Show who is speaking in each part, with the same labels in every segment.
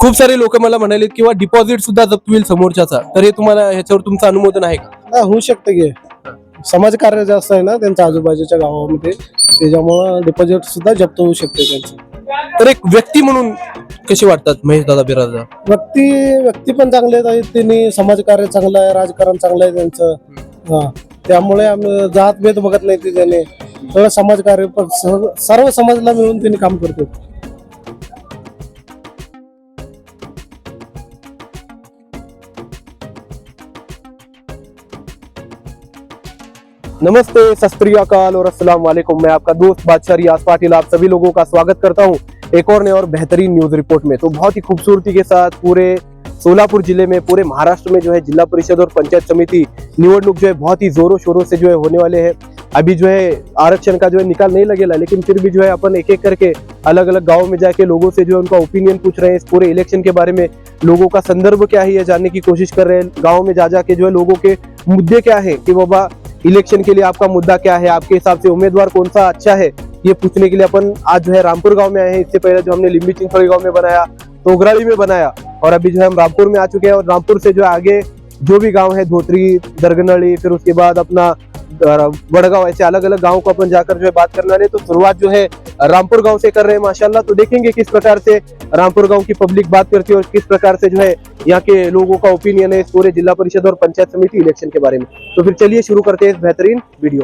Speaker 1: खूप सारे लोक मला म्हणाले किंवा डिपॉझिट सुद्धा जप्त होईल समोरच्याचा, तर हे तुम्हाला ह्याच्यावर तुमचं अनुमोदन आहे का?
Speaker 2: नाही, होऊ शकते की समाजकार्य जास्त आहे ना त्यांच्या आजूबाजूच्या गावामध्ये, त्याच्यामुळं डिपॉझिट सुद्धा जप्त होऊ शकते त्यांचं.
Speaker 1: तर एक व्यक्ती म्हणून कसे वाटतात महेश दादा बिराजदार?
Speaker 2: व्यक्ती पण चांगले आहेत, त्यांनी समाजकार्य चांगलं आहे, राजकारण चांगलं आहे त्यांचं. हा, त्यामुळे आम्ही जात भेद बघत नाही ते, त्याने सगळं समाजकार्य पण सर्व समाजाला मिळून त्यांनी काम करतो.
Speaker 1: नमस्ते, सत श्री अकाल और अस्सलाम वालेकुम। मैं आपका दोस्त बादशाह रियाज पाटिल आप सभी लोगों का स्वागत करता हूं एक और नए और बेहतरीन न्यूज रिपोर्ट में। तो बहुत ही खूबसूरती के साथ पूरे सोलापुर जिले में, पूरे महाराष्ट्र में जो है जिला परिषद और पंचायत समिति निवडणूक जो है बहुत ही जोरों शोरों से जो है होने वाले हैं। अभी जो है आरक्षण का जो है निकाल नहीं लगेगा, लेकिन फिर भी जो है अपन एक एक करके अलग अलग गाँव में जाके लोगों से जो है उनका ओपिनियन पूछ रहे हैं इस पूरे इलेक्शन के बारे में। लोगों का संदर्भ क्या है ये जानने की कोशिश कर रहे हैं। गाँव में जा जाके जो है लोगों के मुद्दे क्या है कि बाबा इलेक्शन के लिए आपका मुद्दा क्या है, आपके हिसाब से उम्मीदवार कौन सा अच्छा है, ये पूछने के लिए अपन आज जो है रामपुर गांव में आए हैं। इससे पहले जो हमने लिंबी चिंचोली गांव में बनाया, तोगराली में बनाया, और अभी जो है हम रामपुर में आ चुके हैं। और रामपुर से जो है आगे जो भी गांव है, धोत्री, दरगनड़ी, फिर उसके बाद अपना बड़गांव, ऐसे अलग अलग गाँव को अपन जाकर जो है बात करने वाले। तो शुरुआत जो है रामपुर गांव से कर रहे हैं माशाल्लाह। तो देखेंगे किस प्रकार से रामपुर गांव की पब्लिक बात करती है और किस प्रकार से जो है यहाँ के लोगों का ओपिनियन है इस पूरे जिला परिषद और पंचायत समिति इलेक्शन के बारे में। तो फिर चलिए शुरू करते हैं इस बेहतरीन वीडियो।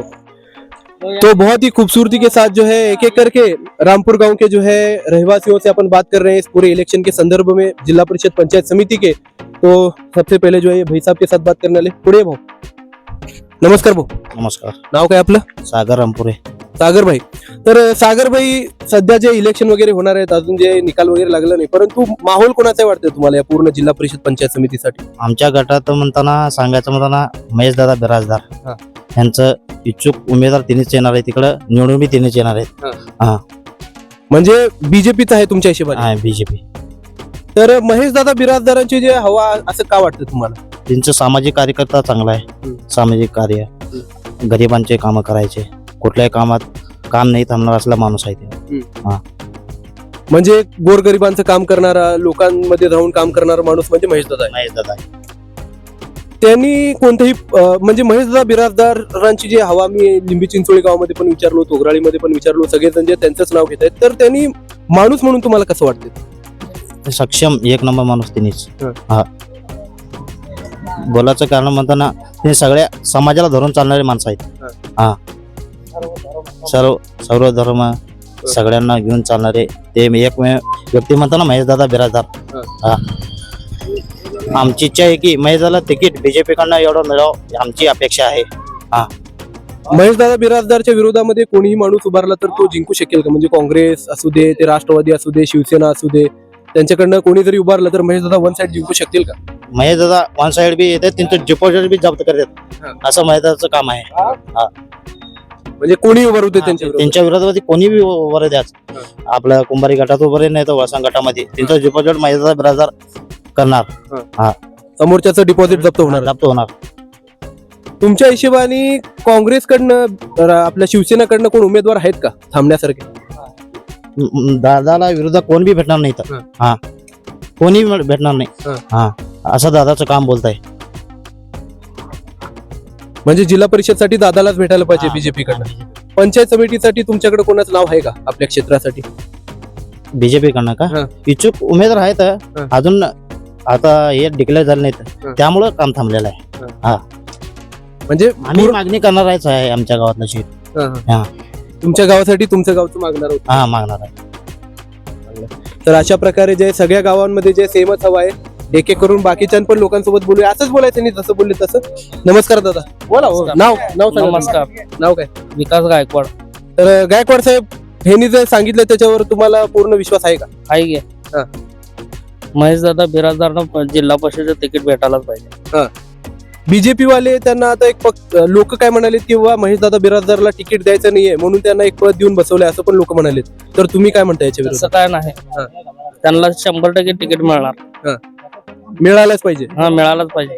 Speaker 1: तो बहुत ही खूबसूरती के साथ जो है एक एक करके रामपुर गांव के जो है रहवासियों से अपन बात कर रहे हैं इस पूरे इलेक्शन के संदर्भ में, जिला परिषद पंचायत समिति के। तो सबसे पहले जो है भाई साहब के साथ बात करने वाले, पुढे भाऊ। नमस्कार भाऊ।
Speaker 3: नमस्कार.
Speaker 1: नाव काय आपलं?
Speaker 3: सागर रामपुरे.
Speaker 1: सागर भाई, तर सागर भाई सध्या जे इलेक्शन वगैरे होणार आहेत, अजून जे निकाल वगैरे लागला नाही, परंतु माहोल कोणाचा वाटतंय तुम्हाला या पूर्ण जिल्हा परिषद पंचायत समितीसाठी?
Speaker 3: आमच्या गटात सांगायचं म्हणताना महेश दादा बिराजदार यांचं इच्छुक उमेदवार तिनेच येणार आहे, तिकडं निवडून बी तिनेच येणार आहेत.
Speaker 1: म्हणजे बीजेपीचा आहे तुमच्या हिशोबाने?
Speaker 3: बीजेपी.
Speaker 1: तर महेश दादा बिराजदारांची जे हवा असं का वाटतं तुम्हाला?
Speaker 3: त्यांचं सामाजिक कार्यकर्ता चांगला आहे, सामाजिक कार्य, गरिबांचे कामं करायचे, कुठल्याही कामात काम नाही थांबणार असला माणूस आहे ते.
Speaker 1: म्हणजे गोरगरिबांचं काम करणारा, लोकांमध्ये राहून काम करणारा माणूस म्हणजे महेश दादा आहे.
Speaker 3: महेश दादा.
Speaker 1: त्यांनी कोणतेही म्हणजे महेश दादा बिराजदारांची जी हवा, मी लिंबी चिंचोळी गावामध्ये पण विचारलो, तोगराळीमध्ये पण विचारलो, सगळेजण जे त्यांचंच नाव घेत आहेत, तर त्यांनी माणूस म्हणून तुम्हाला कसं वाटतं?
Speaker 3: सक्षम एक नंबर माणूस त्यांनीच. बोलायचं कारण म्हणताना ते सगळ्या समाजाला धरून चालणारे माणसं आहेत. सर्व धर्म सगळ्यांना घेऊन चालणारे ते एकमेव व्यक्ती म्हणताना महेश दादा बिराजदार. आमची इच्छा आहे की महेश दादा तिकीट बीजेपी कडनं एवढं मिळावं आमची अपेक्षा आहे.
Speaker 1: महेश दादा बिराजदारच्या विरोधामध्ये कोणीही माणूस उभारला तर तो जिंकू शकेल का? म्हणजे काँग्रेस असू दे, ते राष्ट्रवादी असू दे, शिवसेना असू दे, त्यांच्याकडनं कोणी जरी उभारलं तर महेश दादा वन साइड जिंकू शकतील का?
Speaker 3: महेश दादा वन साइड बी येते, त्यांचं डिपॉझिट बी जप्त करतात, असं महेश दादाचं काम आहे.
Speaker 1: म्हणजे कोणी उभं होते
Speaker 3: त्यांच्या विरोधामध्ये कोणी बी उभं द्यायचं. आपल्या कुंभारी गटात उभं नाही तर वळसा गटामध्ये त्यांचं डिपॉझिट महेश दादा बिराजदार करणार.
Speaker 1: समोरच्याचं डिपॉझिट जप्त होणार. तुमच्या हिशोबाने काँग्रेसकडनं, आपल्या शिवसेनेकडनं कोण उमेदवार आहेत का थांबण्यासारखे?
Speaker 3: दादाला विरोधात कोण बी भेटणार नाही तर कोणी भेटणार नाही, असं दादाचं काम बोलताय.
Speaker 1: म्हणजे जिल्हा परिषदसाठी दादालाच भेटायला पाहिजे बीजेपी कडनं. पंचायत समितीसाठी तुमच्याकडे कोणाचं नाव आहे का आपल्या क्षेत्रासाठी?
Speaker 3: बीजेपी कडनं का इच्छुक उमेदवार आहेत, अजून आता हे डिक्लेअर झाले नाहीत, त्यामुळं काम थांबलेलं आहे.
Speaker 1: म्हणजे
Speaker 3: आम्ही मागणी करणार आहे आमच्या गावातलं सीट.
Speaker 1: तुमच्या गावासाठी तुमचं गावचं मागणार होतं?
Speaker 3: मागणार आहे.
Speaker 1: तर अशा प्रकारे जे सगळ्या गावांमध्ये जे सेमच हवा आहे, एक एक करून बाकीच्या पण लोकांसोबत बोलूया. असंच बोलायचं नाही, जसं बोलले तसं. नमस्कार दादा, बोला. नाव सांगा.
Speaker 4: नमस्कार.
Speaker 1: नाव काय?
Speaker 4: विकास गायकवाड.
Speaker 1: तर गायकवाड साहेब, ह्यांनी जे सांगितलं त्याच्यावर तुम्हाला पूर्ण विश्वास आहे का?
Speaker 4: आहे गे. महेश दादा बिराजदारनं जिल्हा परिषदेचं तिकीट भेटायलाच पाहिजे.
Speaker 1: बीजेपी वाले त्यांना आता एक लोक काय म्हणाले किंवा महेश दादा बिराजदारला तिकीट द्यायचं नाहीये म्हणून त्यांना एक पद देऊन बसवलंय असं पण लोक म्हणाले. तर तुम्ही काय म्हणता याच्या
Speaker 4: तसं
Speaker 1: विरोधात?
Speaker 4: काय नाही, त्यांना 100% तिकीट मिळणार.
Speaker 1: मिळायलाच पाहिजे.
Speaker 4: मिळालंच पाहिजे.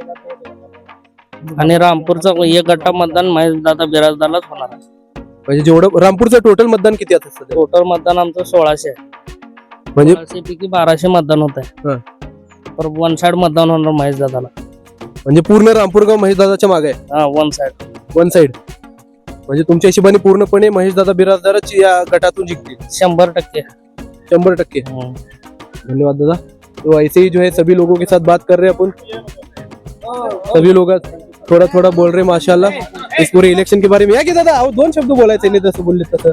Speaker 4: आणि रामपूरचं एक गटा मतदान महेश दादा बिराजदारलाच होणार आहे.
Speaker 1: म्हणजे जेवढं रामपूरचं टोटल मतदान किती आता?
Speaker 4: टोटल मतदान आमचं 1600 आहे.
Speaker 1: म्हणजे
Speaker 4: 1200 पैकी 1200 मतदान होत आहे.
Speaker 1: हं.
Speaker 4: पर वन साइड मतदान होणार महेश दादाला.
Speaker 1: म्हणजे पूर्ण रामपूरगाव महेशदादाच्या मागे आहे,
Speaker 4: हा, वन साइड.
Speaker 1: One side. म्हणजे तुमच्या हिशोबाने पूर्णपणे महेशदादा बिराजदारच या गटातून जिंकतील
Speaker 4: 100%.
Speaker 1: 100%.
Speaker 4: हं.
Speaker 1: धन्यवाद दादा. तो ऐसे ही जो है सभी लोगों के साथ बात कर रहे हैं अपन, सभी लोग थोड़ा थोड़ा बोल रहे हैं माशाल्लाह इस पूरे इलेक्शन के बारे में. या की दादा अहो 2 शब्द बोलायचे नाही तसं बोलले तसं.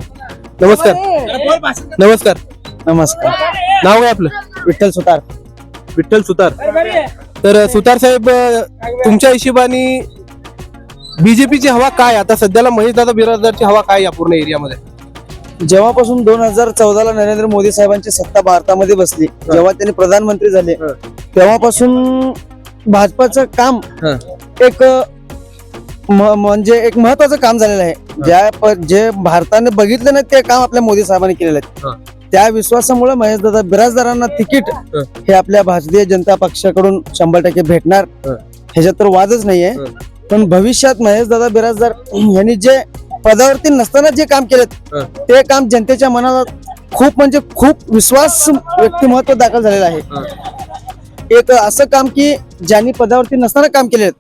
Speaker 1: नमस्कार. नमस्कार.
Speaker 2: नमस्कार.
Speaker 1: नाव काय आपलं?
Speaker 2: विठ्ठल सुतार.
Speaker 1: विठ्ठल सुतार. तर सुतार साहेब तुमच्या हिशोबाने बीजेपीची हवा काय आता सध्याला महेशदादा बिराजदारची हवा काय या पूर्ण एरियामध्ये?
Speaker 2: जेव्हापासून 2014ला नरेंद्र मोदी साहेबांची सत्ता भारतामध्ये बसली, जेव्हा त्यांनी प्रधानमंत्री झाले, तेव्हापासून भाजपाचं काम एक म्हणजे एक महत्वाचं काम झालेलं आहे. जे भारताने बघितलं नाही ते काम आपल्या मोदी साहेबांनी केलेलं आहे. त्या विश्वासामुळे महेशदादा बिराजदारांना तिकीट हे आपल्या भारतीय जनता पक्षाकडून 100% भेटणार, ह्याच्यात तर वादच नाहीये. पण भविष्यात महेशदादा बिराजदार यांनी जे पदावरती नसताना जे काम केलेत ते काम जनतेच्या मनाला खूप म्हणजे खूप विश्वास व्यक्तिमत्व दाखल झालेलं आहे. एक असं काम की ज्यांनी पदावरती नसताना काम केले,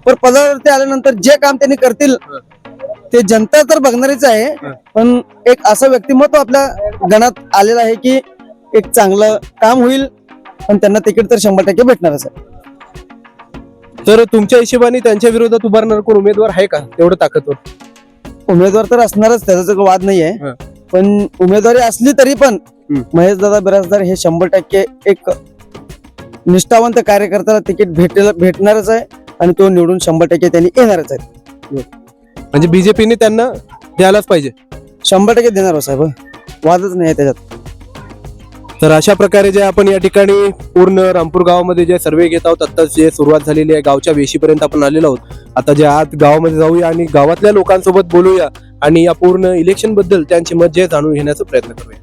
Speaker 2: पण पदावरती आल्यानंतर जे काम त्यांनी करतील ते जनता तर बघणारच आहे, पण एक असं व्यक्तिमत्व आपल्या गणात आलेलं आहे की एक चांगलं काम होईल पण त्यांना तिकीट तर 100% भेटणारच आहे.
Speaker 1: तर तुमच्या हिशोबाने त्यांच्या विरोधात उभारणार कोण उमेदवार आहे का तेवढं ताकदवर?
Speaker 2: उमेदवार तर असणारच, त्याचा काही वाद नाहीये. पण उमेदवारी असली तरी पण महेशदादा बिराजदार हे 100% एक निष्ठावंत कार्यकर्त्याला तिकीट भेटणारच आहे आणि तो निवडून 100% त्यांनी येणारच आहे.
Speaker 1: म्हणजे बीजेपीने त्यांना द्यायलाच पाहिजे?
Speaker 2: 100% देणार हो साहेब, वादच नाही आहे त्याच्यात.
Speaker 1: तर अशा प्रकारे जे आपण या ठिकाणी पूर्ण रामपूर गावामध्ये जे सर्वे घेत आहोत, आत्ताच जे सुरुवात झालेली आहे, गावच्या वेशीपर्यंत आपण आलेलो आहोत. आता जे आत गावामध्ये जाऊया आणि गावातल्या लोकांसोबत बोलूया आणि या पूर्ण इलेक्शन बद्दल त्यांचे मत जे जाणून घेण्याचा प्रयत्न करूया.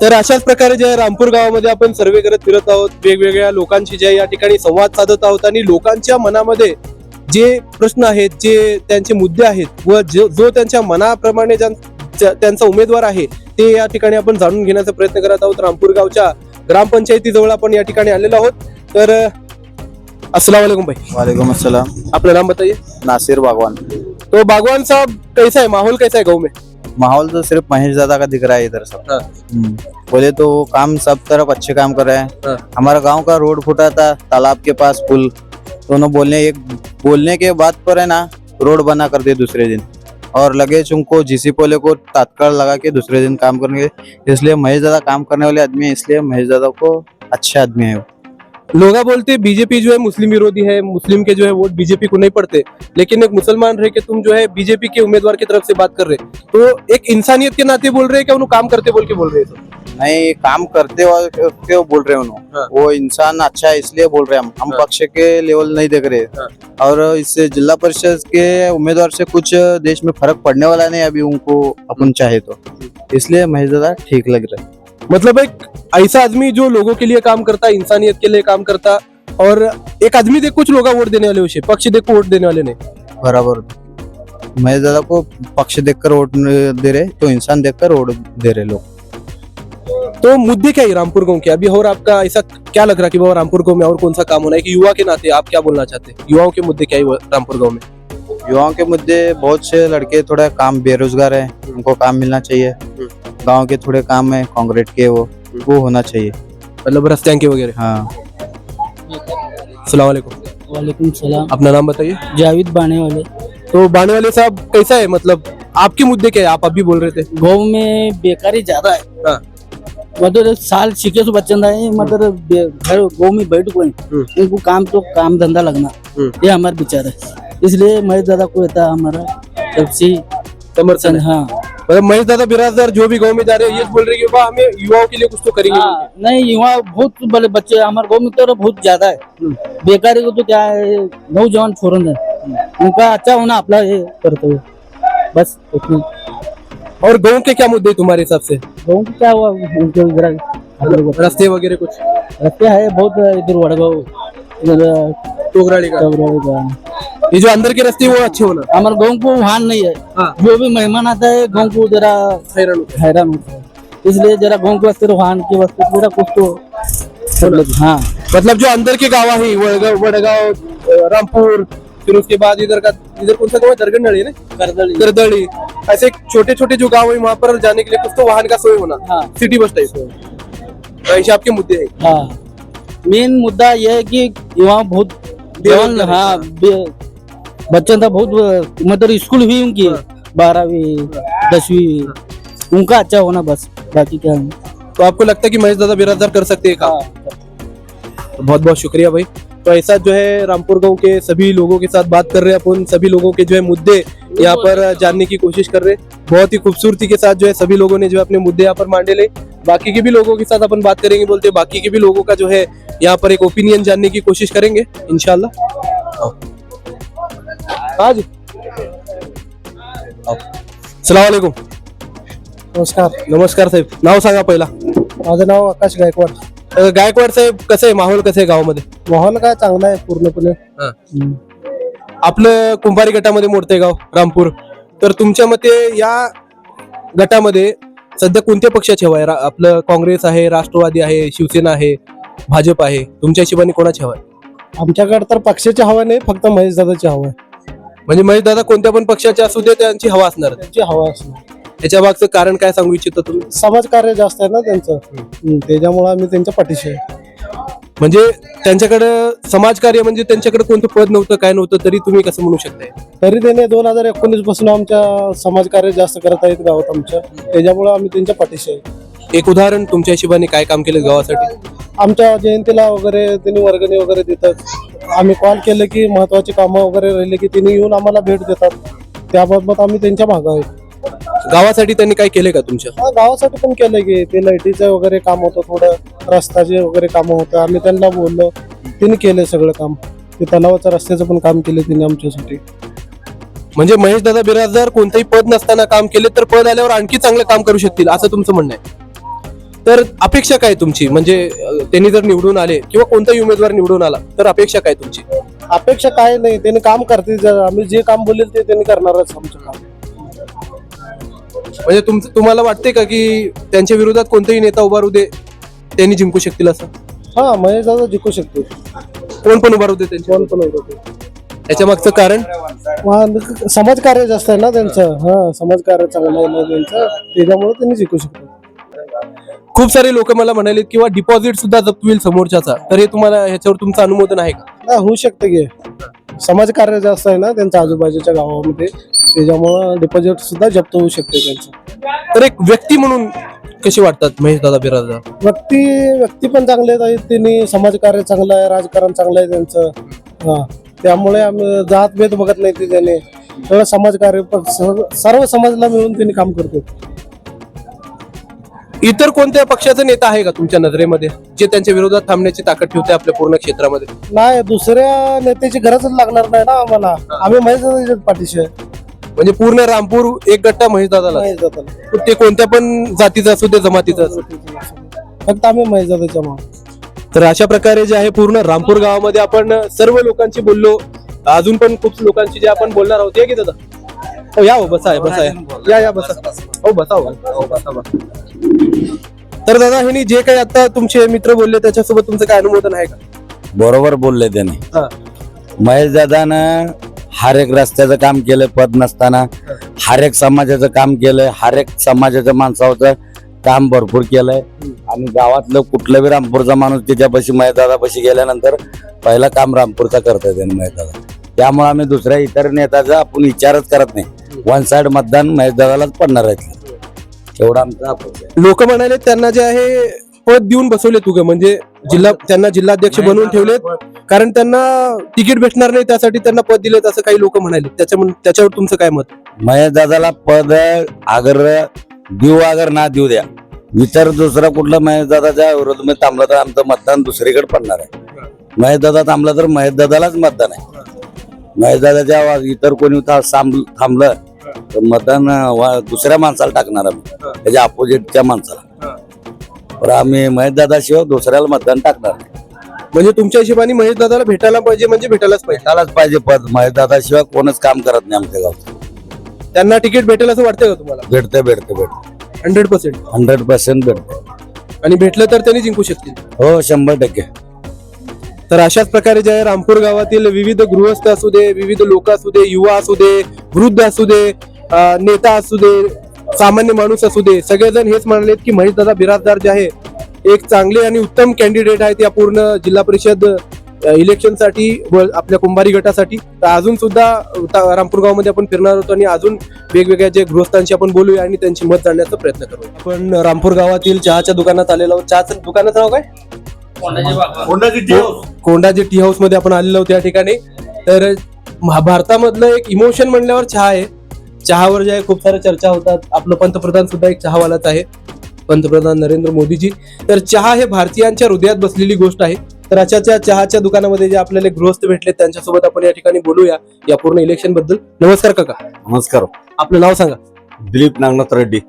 Speaker 1: तर अशाच प्रकारे जे रामपूर गावामध्ये आपण सर्वे करत फिरत आहोत, वेगवेगळ्या लोकांशी जे या ठिकाणी संवाद साधत आहोत आणि लोकांच्या मनामध्ये जे प्रश्न आहेत, जे त्यांचे मुद्दे आहेत व जो त्यांच्या मनाप्रमाणे त्यांचा उमेदवार आहे ते या ठिकाणी आपण जाणून घेण्याचा प्रयत्न करत आहोत. रामपूर गावच्या ग्रामपंचायतीजवळ आपण या ठिकाणी आलेलो आहोत. तर अस्सलाम वालेकुम भाई.
Speaker 3: वालेकुम अस्सलाम.
Speaker 1: अपना नाम बताइए.
Speaker 3: नासिर बागवान.
Speaker 1: तो बागवान साहब कैसा है, माहौल कैसा है गाँव में?
Speaker 3: माहौल तो सिर्फ महेशदादा का दिख रहा है इधर सब. बोले तो वो काम सब तरफ अच्छे काम कर रहे हैं. हमारा गांव का रोड फूटा था, तालाब के पास पुल, दोनों बोलने के बाद पर है ना रोड बना कर दिए दूसरे दिन, और लगे उनको जीसी पोले को तात्काल लगा के दूसरे दिन काम करने के. इसलिए महेशदादा काम करने वाले आदमी है, इसलिए महेशदादा को अच्छे आदमी है.
Speaker 1: लोग बोलते बीजेपी जो है मुस्लिम विरोधी है, मुस्लिम के जो है वोट बीजेपी को नहीं पड़ते, लेकिन एक मुसलमान रह के तुम जो है बीजेपी के उम्मीदवार की तरफ से बात कर रहे, तो एक इंसानियत के नाते बोल रहे हैं क्या उन्होंने काम करते बोल के बोल रहे हैं?
Speaker 3: नहीं, काम करते क्यों बोल रहे हैं उन्होंने. वो इंसान अच्छा है इसलिए बोल रहे हैं. हम पक्ष के लेवल नहीं देख रहे. और इससे जिला परिषद के उम्मीदवार से कुछ देश में फर्क पड़ने वाला नहीं अभी उनको अपन चाहे तो, इसलिए महेशदादा ठीक लग रहा है.
Speaker 1: मतलब एक ऐसा आदमी जो लोगों के लिए काम करता, इंसानियत के लिए काम करता, और एक आदमी देख कुछ लोग वोट देने वाले उसे, पक्ष देख को वोट देने वाले नहीं.
Speaker 3: बराबर. महेशदादा को पक्ष देखकर वोट दे रहे, तो इंसान देखकर वोट दे रहे लोग.
Speaker 1: तो मुद्दे क्या है रामपुर गांव के अभी, और आपका ऐसा क्या लग रहा है कि बाबा रामपुर गांव में और कौन सा काम होना है, कि युवा के नाते आप क्या बोलना चाहते हैं, युवाओं के मुद्दे क्या है रामपुर गांव में?
Speaker 3: युवाओं के मुद्दे, बहुत से लड़के थोड़ा काम बेरोजगार है, उनको काम मिलना चाहिए. गांव के थोड़े काम है कांक्रीट के, वो होना चाहिए,
Speaker 1: मतलब रस्ते के वगैरह.
Speaker 3: हाँ.
Speaker 1: अस्सलाम वालेकुम.
Speaker 4: वालेकुम सलाम.
Speaker 1: अपना नाम बताइए.
Speaker 4: जावेद बाने वाले.
Speaker 1: तो बाने वाले साहब कैसा है, मतलब आपके मुद्दे क्या है, आप अभी बोल रहे थे?
Speaker 4: गाँव में बेकारी ज्यादा है.
Speaker 1: हाँ.
Speaker 4: मतलब साल शिके से बच्चन है, मतलब घर गाँव में बैठ गए, इनको काम धंधा लगना, ये हमारे विचार है. इसलिए महेशदादा को रहता हमारा सबसे
Speaker 1: समर्थन है.
Speaker 4: हाँ.
Speaker 1: मतलब महेशदादा बिराजदार जो भी गांव में जा रहे हैं ये बोल रहे हैं कि वाह हमें युवाओं के लिए कुछ तो करेंगे.
Speaker 4: हाँ, नहीं युवा बहुत बड़े बच्चे हमारे गाँव में तो बहुत ज्यादा है. बेकारी को तो क्या है, नौजवान छोरन है, उनका अच्छा होना अपना ये कर्तव्य, बस उतना.
Speaker 1: और गांव के क्या मुद्दे हैं तुम्हारे हिसाब से?
Speaker 4: गाँव को क्या हुआ, उनके इधर
Speaker 1: रास्ते वगैरह कुछ?
Speaker 4: रास्ते है बहुत, इधर वड़गांव, इधर
Speaker 1: टोगराड़ी का, ये जो अंदर के रास्ते वो अच्छे होना.
Speaker 4: हमारे गाँव को वहां नहीं है.
Speaker 1: हाँ.
Speaker 4: जो भी मेहमान आता है गाँव को जरा
Speaker 1: हैरान होता है.
Speaker 4: हैरान होता है. इसलिए जरा गाँव के वास्ते रोहान के वास्ते जरा कुछ तो मतलब हाँ
Speaker 1: मतलब जो अंदर के गाँव है वडगांव रामपुर, फिर उसके बाद इधर कौन सा गाँव है, दरगंडली है ना, करदली, ऐसे छोटे छोटे जो गाँव है वहाँ पर जाने के लिए कुछ तो वाहन का सोय होना,
Speaker 4: हाँ
Speaker 1: सिटी बस टाइप, ऐसे आपके मुद्दे हैं।
Speaker 4: हाँ मेन मुद्दा यह है कि वहाँ बहुत
Speaker 1: बेरोजगारी।
Speaker 4: हाँ बच्चों का बहुत मतलब स्कूल हुई उनकी 12वीं 10वीं उनका अच्छा होना बस, बाकी क्या है।
Speaker 1: तो आपको लगता है कि महेश दादा बिराजदार कर सकते हैं काम? बहुत बहुत शुक्रिया भाई। तो ऐसा जो है रामपुर गांव के सभी लोगों के साथ बात कर रहे हैं अपन, सभी लोगों के जो है मुद्दे यहाँ पर जानने की कोशिश कर रहे हैं। बहुत ही खूबसूरती के साथ जो है सभी लोगों ने जो है अपने मुद्दे यहाँ पर मांडे ले। बाकी के भी लोगों के साथ अपन बात करेंगे, बोलते बाकी के भी लोगों का जो है यहाँ पर एक ओपिनियन जानने की कोशिश करेंगे इंशाल्लाह। आज सलाम वालेकुम।
Speaker 2: नमस्कार,
Speaker 1: नमस्कार साहेब, नाव सांगा पहिला।
Speaker 2: माझं नाव आकाश गायकवाड.
Speaker 1: गायकवाड साहेब, कसं आहे माहोल, कसं आहे गावामध्ये?
Speaker 2: माहोल काय चांगला आहे पूर्णपणे.
Speaker 1: आपलं कुंभारी गटामध्ये मोडते गाव रामपूर, तर तुमच्या मते या गटामध्ये सध्या कोणत्या पक्षाची हवा आहे? आपलं काँग्रेस आहे, राष्ट्रवादी आहे, शिवसेना आहे, भाजप आहे, तुमच्या हिशोबाने कोणाची हवा आहे?
Speaker 2: आमच्याकडे तर पक्षाची हवा नाही, फक्त महेश दादाची हवा आहे.
Speaker 1: म्हणजे महेश दादा कोणत्या पण पक्षाचे असू दे त्यांची हवा असणार.
Speaker 2: त्यांची हवा असणार.
Speaker 1: याच्या मागचं कारण काय सांगू इच्छिता तुम्ही?
Speaker 2: समाजकार्य जास्त आहे ना त्यांचं, त्याच्यामुळे आम्ही त्यांच्या पाठीशी आहे.
Speaker 1: म्हणजे त्यांच्याकडे समाजकार्य म्हणजे त्यांच्याकडे कोणतं पद नव्हतं, काय नव्हतं, तरी तुम्ही कसं म्हणू शकताय?
Speaker 2: तरी त्याने 2019 पासून आमच्या समाजकार्य जास्त करत आहेत गावात आमच्या, त्याच्यामुळे आम्ही त्यांच्या पाठीशी आहे.
Speaker 1: एक उदाहरण तुमच्या हिशोबाने काय काम केलं गावासाठी?
Speaker 2: आमच्या जयंतीला वगैरे त्यांनी वर्गणी वगैरे देतात. आम्ही कॉल केलं की महत्वाची कामं वगैरे राहिले की त्यांनी येऊन आम्हाला भेट देतात. त्याबाबत आम्ही त्यांच्या मागे आहे.
Speaker 1: गावासाठी त्यांनी काय केले का तुमच्या?
Speaker 2: हा, गावासाठी पण केलं की ते लाईटीचं वगैरे काम होतं, थोडं रस्त्याचे वगैरे काम होतं. आम्ही त्यांना बोललो, त्यांनी केलं सगळं काम. ते तलावाचं रस्त्याचं पण काम केलं त्यांनी आमच्यासाठी.
Speaker 1: म्हणजे महेश दादा बिराजदार कोणतेही पद नसताना काम केले तर पद आल्यावर आणखी चांगलं काम करू शकतील असं तुमचं म्हणणं आहे. तर अपेक्षा काय तुमची? म्हणजे त्यांनी जर निवडून आले किंवा कोणताही उमेदवार निवडून आला तर अपेक्षा काय तुमची?
Speaker 2: अपेक्षा काय नाही, त्यांनी काम करतील. आम्ही जे काम बोलेल ते त्यांनी करणारच आमचं काम.
Speaker 1: म्हणजे तुम्हाला वाटते का की त्यांच्या विरोधात कोणताही नेता उभारू दे त्यांनी जिंकू शकतील असं?
Speaker 2: हा, महेश दादा जिंकू शकतो.
Speaker 1: कोण पण उभारू दे त्यांच्या?
Speaker 2: कोण पण होतं.
Speaker 1: याच्या मागचं कारण?
Speaker 2: समाजकार्य जास्त आहे ना त्यांचं. हा, समाजकार्य चांगलं आहे ना त्यांचं, त्याच्यामुळे त्यांनी जिंकू शकतो.
Speaker 1: खूप सारे लोक मला म्हणाले किंवा डिपॉझिट सुद्धा जप्त होईल समोरच्याचा, तर हे तुम्हाला ह्याच्यावर तुमचं अनुमोदन आहे का?
Speaker 2: हा, होऊ शकतं की. समाजकार्य जास्त आहे ना त्यांच्या आजूबाजूच्या गावामध्ये, त्याच्यामुळं डिपॉझिट सुद्धा जप्त होऊ शकते त्यांचं.
Speaker 1: तर एक व्यक्ती म्हणून कशी वाटतात महेश दादा बिराजदार?
Speaker 2: व्यक्ती पण चांगले आहेत. त्यांनी समाजकार्य चांगलं आहे, राजकारण चांगलं आहे त्यांचं. हा, त्यामुळे आम्ही जात भेद बघत नाही. ते त्याने सगळं समाजकार्य सर्व समाजाला मिळून त्यांनी काम करतो.
Speaker 1: इतर कोणत्या पक्षाचा नेता आहे का तुमच्या नजरेमध्ये जे त्यांच्या विरोधात थांबण्याची ताकद ठेवते आपल्या पूर्ण क्षेत्रामध्ये?
Speaker 2: नाही, दुसऱ्या नेत्याची गरजच लागणार नाही ना आम्हाला. आम्ही महेश दादाच्या पाठीशी आहे.
Speaker 1: म्हणजे पूर्ण रामपूर एक गट्टा महेश दादाला,
Speaker 2: महेश दादाला.
Speaker 1: ते कोणत्या पण जातीचा असू दे, जमातीचा असू दे,
Speaker 2: फक्त आम्ही महेश दादाच्या मागे.
Speaker 1: तर अशा प्रकारे जे आहे पूर्ण रामपूर गावामध्ये आपण सर्व लोकांशी बोललो. अजून पण खूप लोकांशी जे आपण बोलणार आहोत. की दादा हो, या हो, बसा या बसा हो, बसा हो, बसा. तर दादा हे जे काही आता तुमचे मित्र बोलले त्याच्यासोबत तुमचं काय अनुमोदन आहे का?
Speaker 3: बरोबर बोलले त्याने. महेश दादानं हर एक रस्त्याचं काम केलं पद नसताना, हर एक समाजाचं काम केलंय, हर एक समाजाच्या माणसाचं काम भरपूर केलंय. आणि गावातलं कुठलं बी रामपूरचा माणूस त्याच्यापाशी महेश दादापाशी गेल्यानंतर पहिला काम रामपूरचा करतोय त्याने महेश दादा. त्यामुळे आम्ही दुसऱ्या इतर नेत्याचा आपण विचारच करत नाही. वन साइड मतदान महेश दादालाच पडणार आहे. एवढा आमचा
Speaker 1: लोक म्हणाले त्यांना जे आहे पद देऊन बसवले तुगे, म्हणजे त्यांना जिल्हाध्यक्ष बनवून ठेवलेत कारण त्यांना तिकीट भेटणार नाही त्यासाठी त्यांना पद दिलेत असं काही लोक म्हणाले. त्याच्यावर तुमचं काय मत?
Speaker 3: महेश दादाला पद अगर देऊ अगर ना देऊ द्या, इतर दुसरा कुठला महेश दादाच्या विरोधात थांबला तर आमचं मतदान दुसरीकडे पडणार आहे. महेश दादा थांबला तर महेश दादालाच मतदान आहे. महेश दादाच्या इतर कोणी थांबलं तर मतदान दुसऱ्या माणसाला टाकणार आम्ही, त्याच्या अपोजिटच्या माणसाला. पण आम्ही महेश दादा शिवाय दुसऱ्याला मतदान टाकणार नाही.
Speaker 1: म्हणजे तुमच्या हिशोबाने महेश दादाला भेटायला पाहिजे, म्हणजे भेटायलाच
Speaker 3: पाहिजे पद. महेश दादा शिवाय कोणच काम करत नाही आमच्या गावचं.
Speaker 1: त्यांना तिकीट भेटेल असं वाटतंय का तुम्हाला?
Speaker 3: भेटते.
Speaker 1: 100%.
Speaker 5: 100% भेटते.
Speaker 1: आणि भेटलं तर त्यांनी जिंकू शकतील.
Speaker 5: हो 100%.
Speaker 1: तर अशाच प्रकारे जे आहे रामपूर गावातील विविध गृहस्थ असू दे, विविध लोक असू दे, युवा असू दे, वृद्ध असू दे, नेता असू दे, सामान्य माणूस असू दे, सगळेजण हेच म्हणालेत की महेशदादा बिराजदार जे आहे एक चांगले आणि उत्तम कॅन्डिडेट आहेत या पूर्ण जिल्हा परिषद इलेक्शनसाठी व आपल्या कुंभारी गटासाठी. तर अजून सुद्धा रामपूर गावामध्ये आपण फिरणार होतो आणि अजून वेगवेगळ्या जे गृहस्थांशी आपण बोलूया आणि त्यांची मत जाणण्याचा प्रयत्न करू. आपण रामपूर गावातील चहाच्या दुकानात आलेलो आहोत. चहाचं दुकानाचं नाव काय? कोंडाजी टी हाऊस मध्ये आपण आलेलो आहोत या ठिकाणी. तर भारतामधलं एक इमोशन म्हणल्यावर चहा आहे. चहावर जे आहे खूप साऱ्या चर्चा होतात. आपलं पंतप्रधान सुद्धा एक चहावालाच आहे, पंतप्रधान नरेंद्र मोदीजी. तर चहा हे भारतीयांच्या हृदयात बसलेली गोष्ट आहे. तर अशाच्या चहाच्या दुकानामध्ये जे आपल्याला गृहस्थ भेटले त्यांच्यासोबत आपण या ठिकाणी बोलूया या पूर्ण इलेक्शन बद्दल. नमस्कार काका.
Speaker 5: नमस्कार.
Speaker 1: आपलं नाव सांगा.
Speaker 5: दिलीप नागनाथ रेड्डी.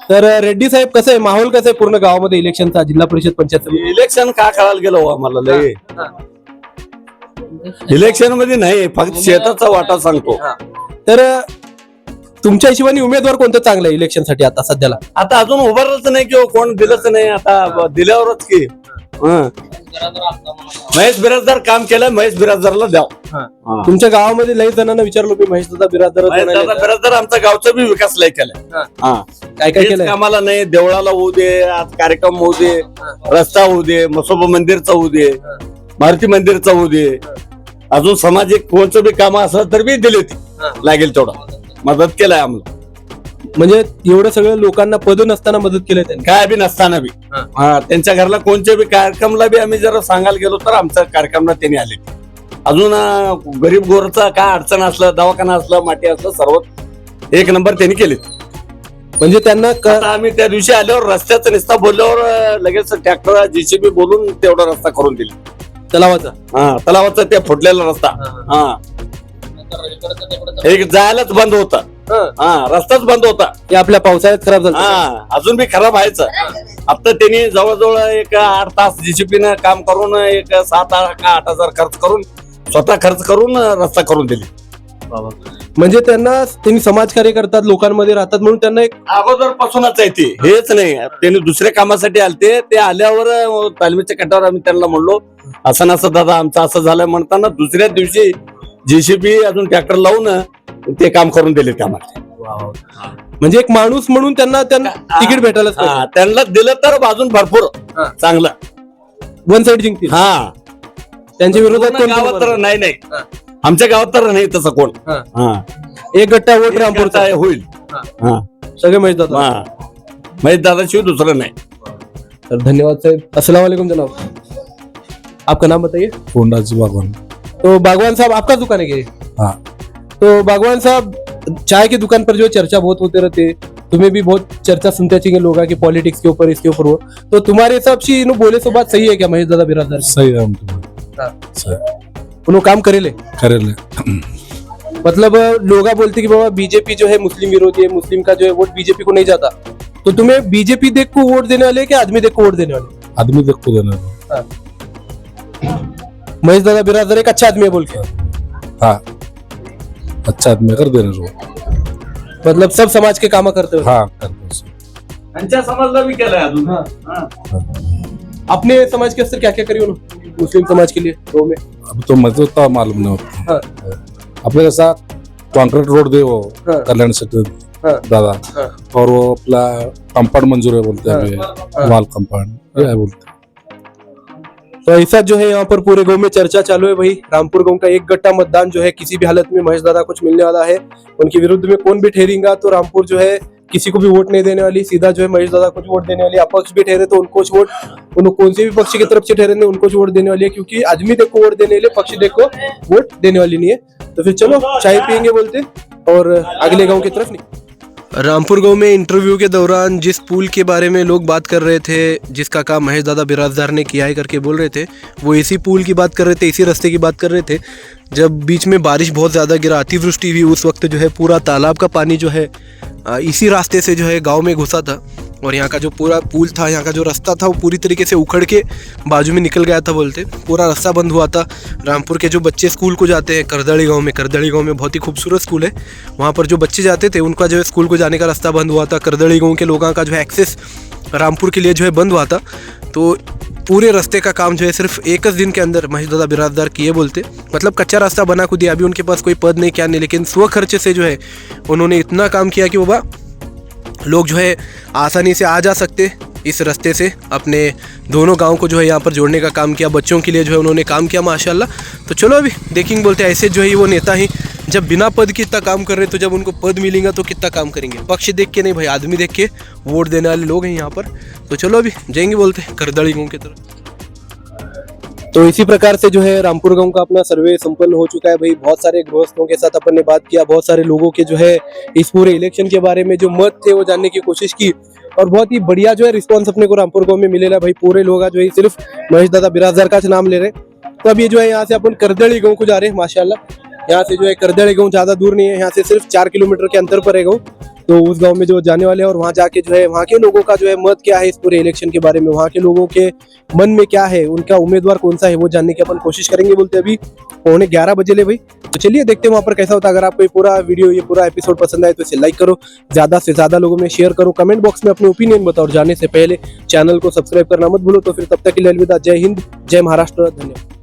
Speaker 1: तर रेड्डी साहेब, कसं आहे माहोल, कसं आहे पूर्ण गावामध्ये इलेक्शनचा, जिल्हा परिषद पंचायत समिती?
Speaker 5: इलेक्शन का कळायला गेलो हो आम्हाला लय. इलेक्शन मध्ये नाही, फक्त शेताचा वाटा सांगतो.
Speaker 1: तर तुमच्या हिशोबाने उमेदवार कोणतं चांगलं आहे इलेक्शनसाठी आता सध्याला?
Speaker 5: आता अजून उभारलंच नाही किंवा कोण दिलंच नाही. आता दिल्यावरच की महेश बिराजदार काम केलं, महेश बिराजदारला द्याव.
Speaker 1: तुमच्या गावामध्ये लई जणांना विचारलो मी महेशदादा बिराजदार
Speaker 5: बिराजदार आमचा गावचा बी विकास लय केलाय.
Speaker 1: काय काय केलंय?
Speaker 5: आम्हाला नाही, देवळाला होऊ दे, आज कार्यक्रम होऊ दे, रस्ता होऊ दे, मसोबा मंदिरचा होऊ दे, मारुती मंदिरचा होऊ दे, अजून सामाजिक कोणचं बी काम असलं तर बी दिले ती लागेल तेवढा मदत केलाय आम्हाला.
Speaker 1: म्हणजे एवढं सगळं लोकांना पद नसताना मदत केलंय त्यांनी?
Speaker 5: काय बी नसताना बी त्यांच्या घरला कोणत्या बी कार्यक्रमला बी आम्ही जरा सांगायला गेलो तर आमच्या कार्यक्रमला त्यांनी आले. अजून गरीब गोरचा काय अडचण असलं, दवाखाना असलं, माटी असलं, सर्व एक नंबर त्यांनी केले.
Speaker 1: म्हणजे त्यांना
Speaker 5: आम्ही त्या दिवशी आल्यावर रस्त्याचा निस्ता बोलल्यावर लगेच ट्रॅक्टर जेसीबी बोलून तेवढा रस्ता करून दिला.
Speaker 1: तलावाचा
Speaker 5: तलावाचा त्या फुटलेला रस्ता एक जायलाच बंद होता. रस्ताच बंद होता.
Speaker 1: आपल्या पावसाळ्यात खराब झाला.
Speaker 5: अजून बी खराब व्हायचं. आता त्यांनी जवळजवळ एक 8 तास जीसीपीनं काम करून एक 7-8 हजार खर्च करून स्वतः खर्च करून रस्ता करून दिले.
Speaker 1: म्हणजे त्यांनी समाजकार्य करतात, लोकांमध्ये राहतात म्हणून त्यांना एक
Speaker 5: अगोदर पासूनच आहे ते. हेच नाही, त्यांनी दुसऱ्या कामासाठी आलते. ते आल्यावर तालमीच्या कटावर आम्ही त्यांना म्हणलो असं नसं दादा आमचं असं झालं म्हणताना दुसऱ्या दिवशी जेसीबी अजून ट्रॅक्टर लावून ते काम करून दिले त्यामध्ये.
Speaker 1: म्हणजे एक माणूस म्हणून त्यांना तिकीट भेटायला
Speaker 5: त्यांना दिलं तर अजून भरपूर चांगलं
Speaker 1: वन साइड जिंकतील. त्यांच्या विरोधात
Speaker 5: गावात तर नाही, आमच्या गावात तर नाही तसं कोण.
Speaker 1: एक गट्टा वोट रामपूरचा
Speaker 5: होईल.
Speaker 1: सगळे महेशदादा,
Speaker 5: महेशदादाशिवाय दुसरं नाही.
Speaker 1: तर धन्यवाद साहेब. अस्सलाम वालेकुम जनाब, आपका नाम बताइए.
Speaker 2: कोंडाजी बागवान.
Speaker 1: तो बागवान साहब आपका दुकान है क्या?
Speaker 2: हाँ.
Speaker 1: तो बागवान साहब, चाय की दुकान पर जो चर्चा बहुत होते रहते, तुम्हें भी बहुत चर्चा सुनते चाहिए लोग कि पॉलिटिक्स के ऊपर, इसके ऊपर वो, तो तुम्हारे हिसाब से इन्हों बोले सो बात सही है क्या महेशदादा बिराजदार?
Speaker 2: सही है हम
Speaker 1: उन्होंने काम करेले
Speaker 2: करेले.
Speaker 1: मतलब लोग बोलते कि बाबा बीजेपी जो है मुस्लिम विरोधी है, मुस्लिम का जो है वोट बीजेपी को नहीं जाता, तो तुम्हें बीजेपी देख को वोट देने वाले क्या आदमी देख को वोट देने वाले?
Speaker 2: आदमी देख को देना.
Speaker 1: महेशदादा बिराजदार एक अच्छा आदमी है बोल के.
Speaker 2: हाँ, अच्छा आदमी कर देना वो.
Speaker 1: मतलब सब समाज के काम करते हो.
Speaker 2: हाँ करते.
Speaker 5: त्यांच्या समाजला बी केलंय अजून.
Speaker 1: अपने समाज के अंदर क्या क्या करी उन्होंने मुस्लिम समाज के लिए गाँव में?
Speaker 2: अब तो मुझे उतना मालूम नहीं होता. अपने कैसा कॉन्क्रीट रोड दे वो कल्याण से दादा, और वो अपना कंपाउंड मंजूर है बोलते हैं अभी, वाल कंपाउंड ये है बोलते.
Speaker 1: तो ऐसा जो है यहाँ पर पूरे गांव में चर्चा चालू है भाई. रामपुर गांव का एक गट्टा मतदान जो है किसी भी हालत में महेशदादा कुछ मिलने वाला है. उनके विरुद्ध में कौन भी ठहरेगा तो रामपुर जो है किसी को भी वोट नहीं देने वाली, सीधा जो है महेशदादा को वोट देने वाली. अपक्ष भी ठहरे तो उनको वोट, उनको कौन से भी पक्ष की तरफ से ठहरे उनको वोट देने वाली है, क्योंकि आदमी देखो वोट देने वाले, पक्ष देखो वोट देने वाली नहीं है. तो फिर चलो चाय पियेंगे बोलते और अगले गाँव की तरफ निकल. रामपुर गांव में इंटरव्यू के दौरान जिस पुल के बारे में लोग बात कर रहे थे, जिसका काम महेशदादा बिराजदार ने किया है करके बोल रहे थे, वो इसी पुल की बात कर रहे थे, इसी रास्ते की बात कर रहे थे. जब बीच में बारिश बहुत ज़्यादा गिरा, अतिवृष्टि हुई, उस वक्त जो है पूरा तालाब का पानी जो है इसी रास्ते से जो है गांव में घुसा था. और यहाँ का जो पूरा पुल था, यहाँ का जो रास्ता था वो पूरी तरीके से उखड़ के बाजू में निकल गया था बोलते, पूरा रास्ता बंद हुआ था। रामपुर के जो बच्चे स्कूल को जाते हैं करदड़ी गांव में बहुत ही खूबसूरत स्कूल है, वहाँ पर जो बच्चे जाते थे उनका जो है स्कूल को जाने का रास्ता बंद हुआ था। करदड़ी गाँव के लोगों का जो है एक्सेस रामपुर के लिए जो है बंद हुआ था। तो पूरे रास्ते का काम जो है सिर्फ एक दिन के अंदर महेश दादा बिराजदार किए बोलते, मतलब कच्चा रास्ता बना को दिया। अभी उनके पास कोई पद नहीं क्या नहीं, लेकिन स्व खर्चे से जो है उन्होंने इतना काम किया कि बाबा लोग जो है आसानी से आ जा सकते इस रास्ते से। अपने दोनों गांव को जो है यहाँ पर जोड़ने का काम किया, बच्चों के लिए जो है उन्होंने काम किया माशाल्लाह। तो चलो अभी देखेंगे बोलते ऐसे जो है वो नेता ही जब बिना पद के इतना काम कर रहे, तो जब उनको पद मिलेगा तो कितना काम करेंगे। पक्ष देख के नहीं भाई, आदमी देख के वोट देने वाले लोग हैं यहाँ पर। तो चलो अभी जाएंगे बोलते करदड़ी गाँव की तरफ। तो इसी प्रकार से जो है रामपुर गांव का अपना सर्वे संपन्न हो चुका है भाई। बहुत सारे गृहस्थों के साथ अपन ने बात किया, बहुत सारे लोगों के जो है इस पूरे इलेक्शन के बारे में जो मत थे वो जानने की कोशिश की, और बहुत ही बढ़िया जो है रिस्पॉन्स अपने को रामपुर गांव में मिलेगा भाई। पूरे लोग जो है सिर्फ महेश दादा बिराजदार का नाम ले रहे। तो अब ये जो है यहाँ से अपन करदड़ी गाँव को जा रहे हैं माशाल्लाह। यहाँ से जो है करदड़ी गाँव ज्यादा दूर नहीं है, यहाँ से सिर्फ 4 किलोमीटर के अंतर पर है गाँव। तो उस गांव में जो जाने वाले हैं और वहां जाके जो है वहां के लोगों का जो है मत क्या है इस पूरे इलेक्शन के बारे में, वहां के लोगों के मन में क्या है, उनका उम्मीदवार कौन सा है वो जानने की अपन कोशिश करेंगे बोलते। अभी 11:15 बजे ले भाई, तो चलिए देखते हैं वहां पर कैसा होता है। अगर आपको ये पूरा वीडियो ये पूरा एपिसोड पसंद आए तो इसे लाइक करो, ज्यादा से ज्यादा लोगों में शेयर करो, कमेंट बॉक्स में अपने ओपिनियन बताओ, और जाने से पहले चैनल को सब्सक्राइब करना मत भूलो। तो फिर तब तक के लिए अलविदा, जय हिंद, जय महाराष्ट्र, धन्यवाद।